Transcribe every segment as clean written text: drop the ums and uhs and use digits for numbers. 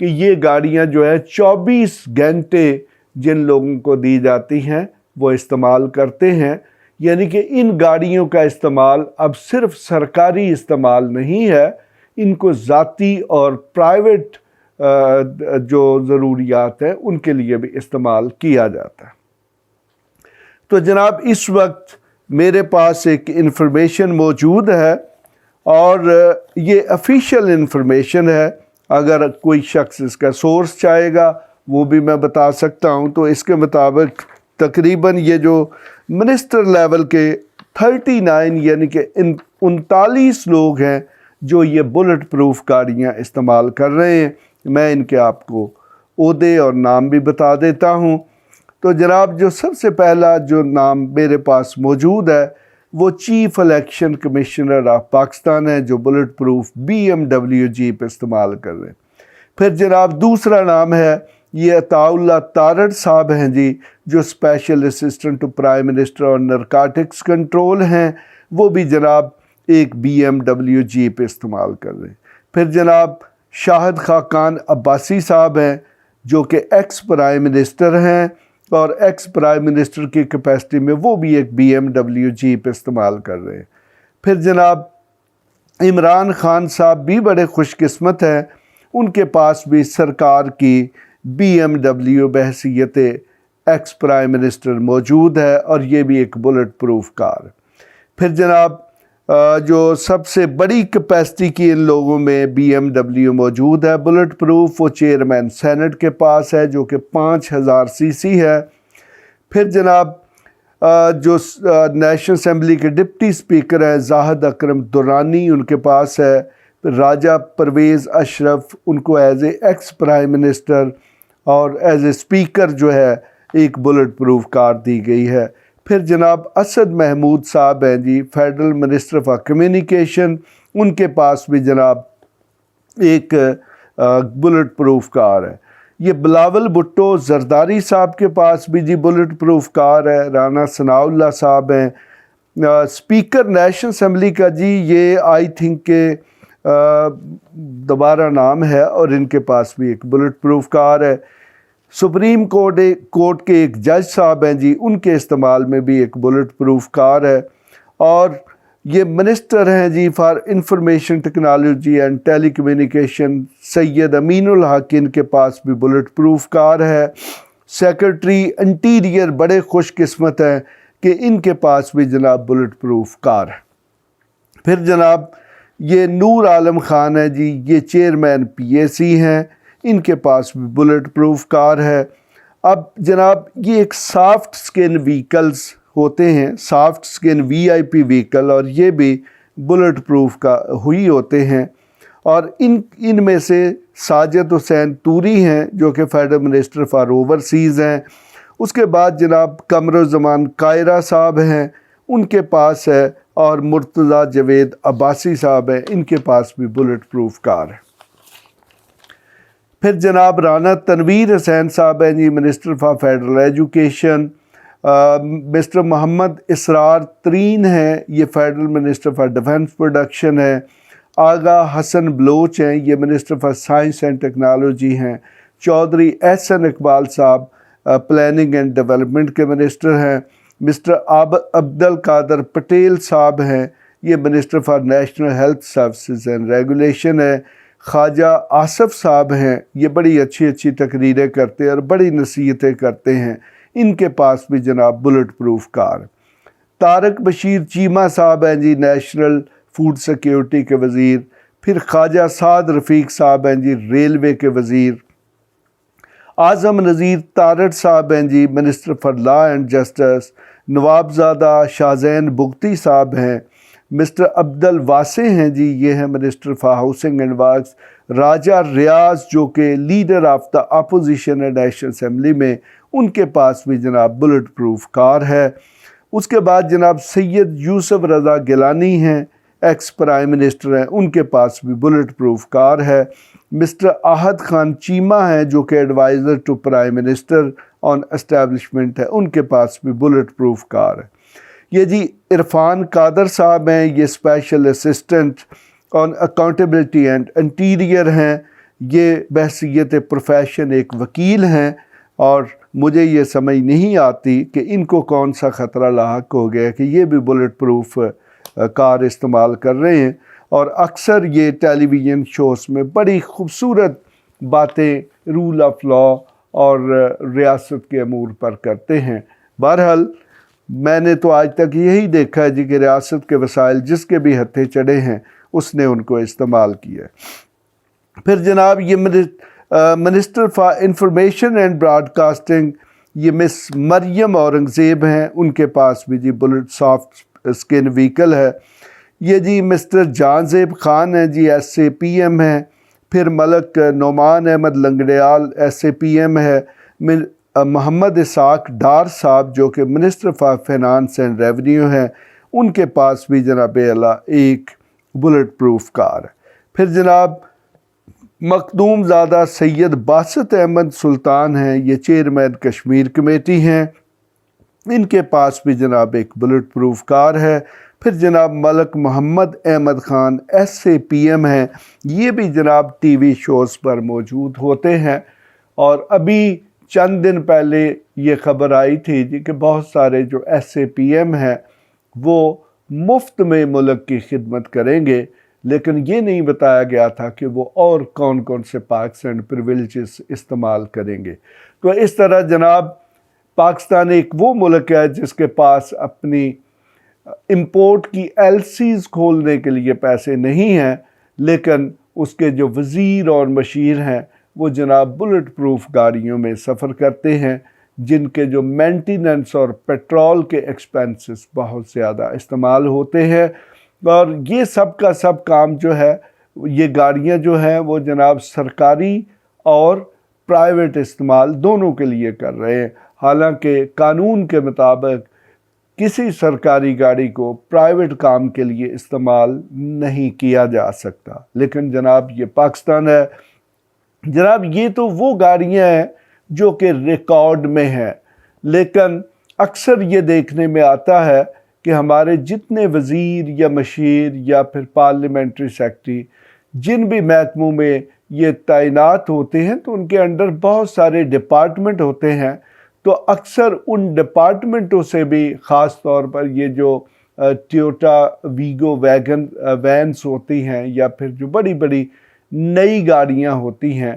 کہ یہ گاڑیاں جو ہے 24 گھنٹے جن لوگوں کو دی جاتی ہیں وہ استعمال کرتے ہیں، یعنی کہ ان گاڑیوں کا استعمال اب صرف سرکاری استعمال نہیں ہے، ان کو ذاتی اور پرائیویٹ جو ضروریات ہیں ان کے لیے بھی استعمال کیا جاتا ہے۔ تو جناب اس وقت میرے پاس ایک انفارمیشن موجود ہے اور یہ افیشیل انفارمیشن ہے، اگر کوئی شخص اس کا سورس چاہے گا وہ بھی میں بتا سکتا ہوں۔ تو اس کے مطابق تقریباً یہ جو منسٹر لیول کے 39 یعنی کہ 39 لوگ ہیں جو یہ بلٹ پروف گاڑیاں استعمال کر رہے ہیں۔ میں ان کے آپ کو عہدے اور نام بھی بتا دیتا ہوں۔ تو جناب جو سب سے پہلا جو نام میرے پاس موجود ہے وہ chief election commissioner of Pakistan ہے، جو بلٹ پروف BMW جیپ استعمال کر رہے ہیں۔ پھر جناب دوسرا نام ہے یہ عطاء اللہ تارڑ صاحب ہیں جی، جو special assistant to prime minister اور نارکوٹکس کنٹرول ہیں، وہ بھی جناب ایک BMW جیپ استعمال کر رہے ہیں۔ پھر جناب شاہد خاقان عباسی صاحب ہیں جو کہ ایکس پرائم منسٹر ہیں، اور ایکس پرائم منسٹر کی کیپیسٹی میں وہ بھی ایک BMW جیپ استعمال کر رہے ہیں۔ پھر جناب عمران خان صاحب بھی بڑے خوش قسمت ہیں، ان کے پاس بھی سرکار کی BMW بحیثیت ایکس پرائم منسٹر موجود ہے، اور یہ بھی ایک بلٹ پروف کار ہے۔ پھر جناب جو سب سے بڑی کیپیسٹی کی ان لوگوں میں BMW موجود ہے بلٹ پروف، وہ چیئرمین سینٹ کے پاس ہے جو کہ 5000 cc ہے۔ پھر جناب جو نیشنل اسمبلی کے ڈپٹی اسپیکر ہیں زاہد اکرم درانی، ان کے پاس ہے۔ راجہ پرویز اشرف، ان کو as a ex prime minister اور ایز اے اسپیکر جو ہے ایک بلٹ پروف کار دی گئی ہے۔ پھر جناب اسد محمود صاحب ہیں جی، فیڈرل منسٹر فار کمیونیکیشن، ان کے پاس بھی جناب ایک بلٹ پروف کار ہے۔ یہ بلاول بھٹو زرداری صاحب کے پاس بھی جی بلٹ پروف کار ہے۔ رانا ثناء اللہ صاحب ہیں اسپیکر نیشنل اسمبلی کا جی، یہ آئی تھنک کہ دوبارہ نام ہے، اور ان کے پاس بھی ایک بلٹ پروف کار ہے۔ سپریم کورٹ کے ایک جج صاحب ہیں جی، ان کے استعمال میں بھی ایک بلٹ پروف کار ہے۔ اور یہ منسٹر ہیں جی for information technology and telecommunication Syed Amin ul-Haq, ان کے پاس بھی بلٹ پروف کار ہے۔ سیکرٹری انٹیریئر بڑے خوش قسمت ہیں کہ ان کے پاس بھی جناب بلٹ پروف کار ہے۔ پھر جناب یہ نور عالم خان ہے جی، یہ چیئرمین PAC ہیں، ان کے پاس بھی بلٹ پروف کار ہے۔ اب جناب یہ ایک سافٹ سکن ویکلز ہوتے ہیں، سافٹ سکن VIP ویکل، اور یہ بھی بلٹ پروف کا ہوئی ہوتے ہیں۔ اور ان میں سے ساجد حسین توری ہیں جو کہ فیڈرل منسٹر فار اوورسیز ہیں۔ اس کے بعد جناب قمرالزمان قاہرہ صاحب ہیں، ان کے پاس ہے، اور مرتضیٰ جاوید عباسی صاحب ہیں، ان کے پاس بھی بلٹ پروف کار ہے۔ پھر جناب رانا تنویر حسین صاحب ہیں جی، minister for federal education. Mister Muhammad Israr Tareen ہیں، یہ federal minister for defence production ہے۔ آغا حسن بلوچ ہیں، یہ minister for science and technology ہیں۔ چودھری احسن اقبال صاحب پلاننگ اینڈ ڈیولپمنٹ کے منسٹر ہیں۔ مسٹر عبد القادر پٹیل صاحب ہیں، یہ minister for national health services and regulation ہے۔ خواجہ آصف صاحب ہیں، یہ بڑی اچھی تقریریں کرتے ہیں اور بڑی نصیحتیں کرتے ہیں، ان کے پاس بھی جناب بلٹ پروف کار۔ طارق بشیر چیمہ صاحب ہیں جی، نیشنل فوڈ سیکیورٹی کے وزیر۔ پھر خواجہ سعد رفیق صاحب ہیں جی، ریلوے کے وزیر۔ اعظم نذیر تارڑ صاحب ہیں جی، minister for law and justice. Nawabzada Shahzain Bugti صاحب ہیں۔ مسٹر عبد الواسع ہیں جی، یہ ہیں minister for housing and works. Raja Riaz جو کہ لیڈر آف دا اپوزیشن ہے نیشنل اسمبلی میں، ان کے پاس بھی جناب بلٹ پروف کار ہے۔ اس کے بعد جناب سید یوسف رضا گیلانی ہیں، ایکس پرائم منسٹر ہیں، ان کے پاس بھی بلٹ پروف کار ہے۔ مسٹر احد خان چیمہ ہیں جو کہ adviser to prime minister on establishment ہے، ان کے پاس بھی بلٹ پروف کار ہے۔ یہ جی عرفان قادر صاحب ہیں، یہ special assistant on accountability and interior ہیں، یہ بحیثیت پروفیشن ایک وکیل ہیں اور مجھے یہ سمجھ نہیں آتی کہ ان کو کون سا خطرہ لاحق ہو گیا کہ یہ بھی بلٹ پروف کار استعمال کر رہے ہیں، اور اکثر یہ ٹیلی ویژن شوز میں بڑی خوبصورت باتیں رول آف لا اور ریاست کے امور پر کرتے ہیں۔ بہرحال میں نے تو آج تک یہی دیکھا ہے کہ ریاست کے وسائل جس کے بھی ہتھے چڑھے ہیں اس نے ان کو استعمال کیا ہے۔ پھر جناب یہ minister for information and broadcasting, یہ مس مریم اورنگزیب ہیں، ان کے پاس بھی جی بلٹ سافٹ اسکن وہیکل ہے۔ یہ جی مسٹر جان زیب خان ہیں جی ایس اے پی ایم ہیں۔ پھر Malik Noman Ahmed Langrial S A P M ہے۔ محمد اسحاق ڈار صاحب جو کہ minister for finance and revenue ہیں، ان کے پاس بھی جناب اعلیٰ ایک بلٹ پروف کار ہے۔ پھر جناب مخدوم زادہ سید باسط احمد سلطان ہیں، یہ چیئرمین کشمیر کمیٹی ہیں، ان کے پاس بھی جناب ایک بلٹ پروف کار ہے۔ پھر جناب Malik Muhammad Ahmed Khan S A P M ہیں، یہ بھی جناب ٹی وی شوز پر موجود ہوتے ہیں، اور ابھی چند دن پہلے یہ خبر آئی تھی جی کہ بہت سارے جو ایس اے پی ایم ہیں وہ مفت میں ملک کی خدمت کریں گے، لیکن یہ نہیں بتایا گیا تھا کہ وہ اور کون کون سے پارکس اینڈ پریویلیجز استعمال کریں گے۔ تو اس طرح جناب پاکستان ایک وہ ملک ہے جس کے پاس اپنی امپورٹ کی ایل سیز کھولنے کے لیے پیسے نہیں ہیں، لیکن اس کے جو وزیر اور مشیر ہیں وہ جناب بلٹ پروف گاڑیوں میں سفر کرتے ہیں، جن کے جو مینٹیننس اور پیٹرول کے ایکسپینسز بہت زیادہ استعمال ہوتے ہیں، اور یہ سب کا سب کام جو ہے، یہ گاڑیاں جو ہیں وہ جناب سرکاری اور پرائیویٹ استعمال دونوں کے لیے کر رہے ہیں۔ حالانکہ قانون کے مطابق کسی سرکاری گاڑی کو پرائیویٹ کام کے لیے استعمال نہیں کیا جا سکتا، لیکن جناب یہ پاکستان ہے۔ جناب یہ تو وہ گاڑیاں ہیں جو کہ ریکارڈ میں ہیں، لیکن اکثر یہ دیکھنے میں آتا ہے کہ ہمارے جتنے وزیر یا مشیر یا پھر پارلیمنٹری سیکرٹری جن بھی محکموں میں یہ تعینات ہوتے ہیں تو ان کے انڈر بہت سارے ڈپارٹمنٹ ہوتے ہیں، تو اکثر ان ڈپارٹمنٹوں سے بھی خاص طور پر یہ جو ٹویوٹا ویگو ویگن وینس ہوتی ہیں یا پھر جو بڑی بڑی نئی گاڑیاں ہوتی ہیں،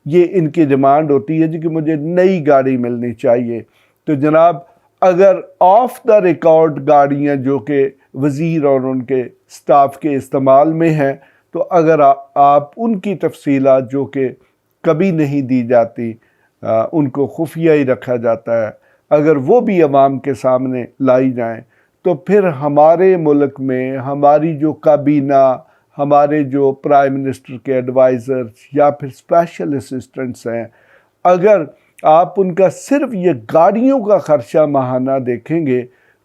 یہ ان کی ڈیمانڈ ہوتی ہے جی کہ مجھے نئی گاڑی ملنی چاہیے۔ تو جناب اگر آف دا ریکارڈ گاڑیاں جو کہ وزیر اور ان کے سٹاف کے استعمال میں ہیں، تو اگر آپ ان کی تفصیلات جو کہ کبھی نہیں دی جاتی، ان کو خفیہ ہی رکھا جاتا ہے، اگر وہ بھی عوام کے سامنے لائی جائیں تو پھر ہمارے ملک میں ہماری جو کابینہ، ہمارے جو پرائم منسٹر کے ایڈوائزرز یا پھر اسپیشل اسسٹنٹس ہیں، اگر آپ ان کا صرف یہ گاڑیوں کا خرچہ ماہانہ دیکھیں گے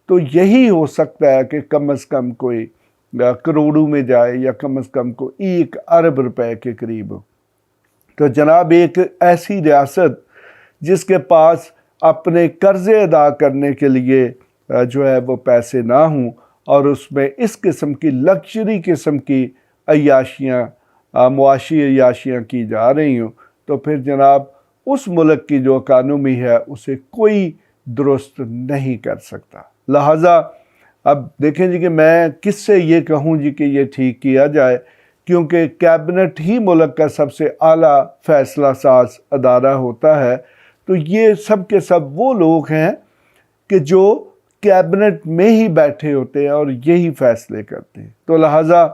تو یہی ہو سکتا ہے کہ کم از کم کوئی کروڑوں میں جائے یا کم از کم کو 1 ارب روپے کے قریب ہو۔ تو جناب ایک ایسی ریاست جس کے پاس اپنے قرضے ادا کرنے کے لیے جو ہے وہ پیسے نہ ہوں، اور اس میں اس قسم کی لگژری قسم کی عیاشیاں، معاشی عیاشیاں کی جا رہی ہوں، تو پھر جناب اس ملک کی جو اکانومی ہے اسے کوئی درست نہیں کر سکتا۔ لہٰذا اب دیکھیں جی کہ میں کس سے یہ کہوں جی کہ یہ ٹھیک کیا جائے، کیونکہ کیبنٹ ہی ملک کا سب سے اعلیٰ فیصلہ ساز ادارہ ہوتا ہے، تو یہ سب کے سب وہ لوگ ہیں کہ جو کیبنٹ میں ہی بیٹھے ہوتے ہیں اور یہی فیصلے کرتے ہیں۔ تو لہٰذا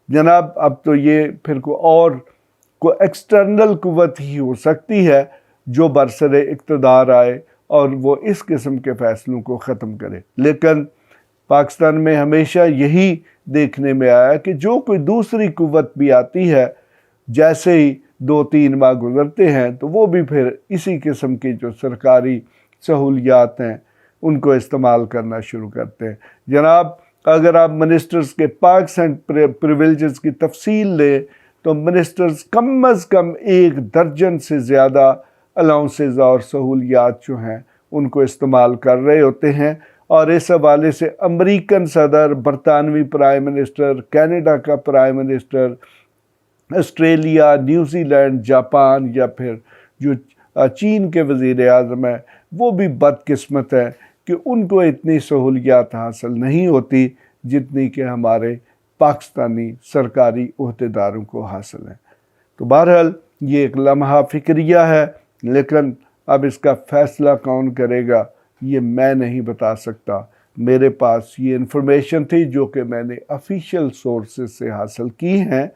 جناب اب تو یہ پھر کوئی ایکسٹرنل قوت ہی ہو سکتی ہے جو برسر اقتدار آئے اور وہ اس قسم کے فیصلوں کو ختم کرے، لیکن پاکستان میں ہمیشہ یہی دیکھنے میں آیا کہ جو کوئی دوسری قوت بھی آتی ہے، جیسے ہی 2-3 ماہ گزرتے ہیں تو وہ بھی پھر اسی قسم کی جو سرکاری سہولیات ہیں ان کو استعمال کرنا شروع کرتے ہیں۔ جناب اگر آپ منسٹرز کے پارکس اینڈ پریویلیجز کی تفصیل لیں تو منسٹرز کم از کم 1 درجن سے زیادہ الاؤنسز اور سہولیات جو ہیں ان کو استعمال کر رہے ہوتے ہیں، اور اس حوالے سے امریکن صدر، برطانوی پرائم منسٹر، کینیڈا کا prime minister, Australia, New Zealand, Japan یا پھر جو چین کے وزیر اعظم ہیں وہ بھی بدقسمت ہیں کہ ان کو اتنی سہولیات حاصل نہیں ہوتی جتنی کہ ہمارے پاکستانی سرکاری عہدیداروں کو حاصل ہیں۔ تو بہرحال یہ ایک لمحہ فکریہ ہے، لیکن اب اس کا فیصلہ کون کرے گا یہ میں نہیں بتا سکتا۔ میرے پاس یہ انفارمیشن تھی جو کہ میں نے آفیشیل سورسز سے حاصل کی ہیں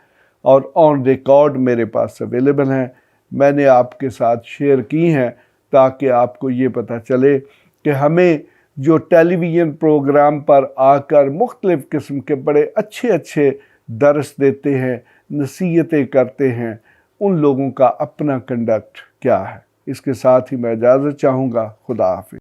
اور آن ریکارڈ میرے پاس اویلیبل ہیں، میں نے آپ کے ساتھ شیئر کی ہیں تاکہ آپ کو یہ پتہ چلے کہ ہمیں جو ٹیلی ویژن پروگرام پر آ کر مختلف قسم کے بڑے اچھے درس دیتے ہیں، نصیحتیں کرتے ہیں، ان لوگوں کا اپنا کنڈکٹ کیا ہے۔ اس کے ساتھ ہی میں اجازت چاہوں گا۔ خدا حافظ۔